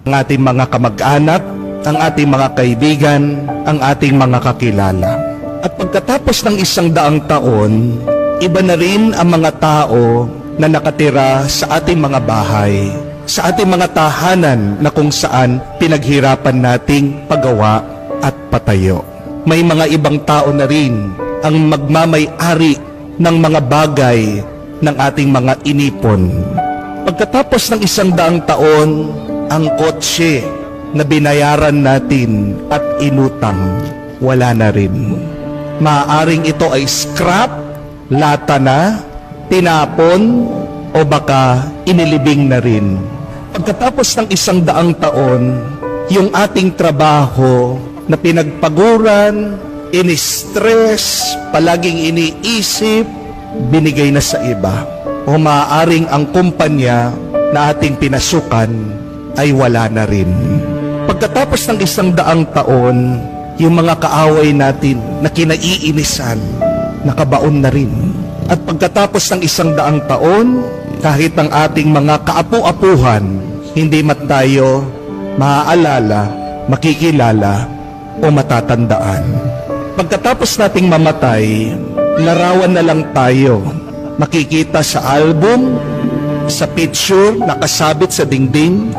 ang ating mga kamag-anak, ang ating mga kaibigan, ang ating mga kakilala. At pagkatapos ng 100 taon, iba na rin ang mga tao na nakatira sa ating mga bahay, sa ating mga tahanan na kung saan pinaghirapan nating pagawa at patayo. May mga ibang tao na rin ang magmamay-ari ng mga bagay ng ating mga inipon. Pagkatapos ng 100 taon, ang kotse na binayaran natin at inutang, wala na rin. Maaaring ito ay scrap, lata na, tinapon, o baka inilibing na rin. Pagkatapos ng 100 taon, yung ating trabaho na pinagpaguran, ini-stress, palaging iniisip, binigay na sa iba. O maaaring ang kumpanya na ating pinasukan ay wala na rin. Pagkatapos ng 100 taon, yung mga kaaway natin na kinaiinisan, nakabaon na rin. At pagkatapos ng 100 taon, kahit ang ating mga kaapu-apuhan, hindi man tayo maaalala, makikilala, o matatandaan. Pagkatapos nating mamatay, larawan na lang tayo. Makikita sa album, sa picture, nakasabit sa dingding.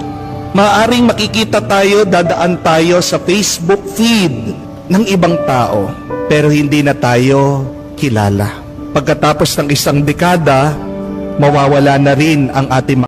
Maaaring makikita tayo, dadaan tayo sa Facebook feed ng ibang tao, pero hindi na tayo kilala. Pagkatapos ng 1 dekada, mawawala na rin ang ating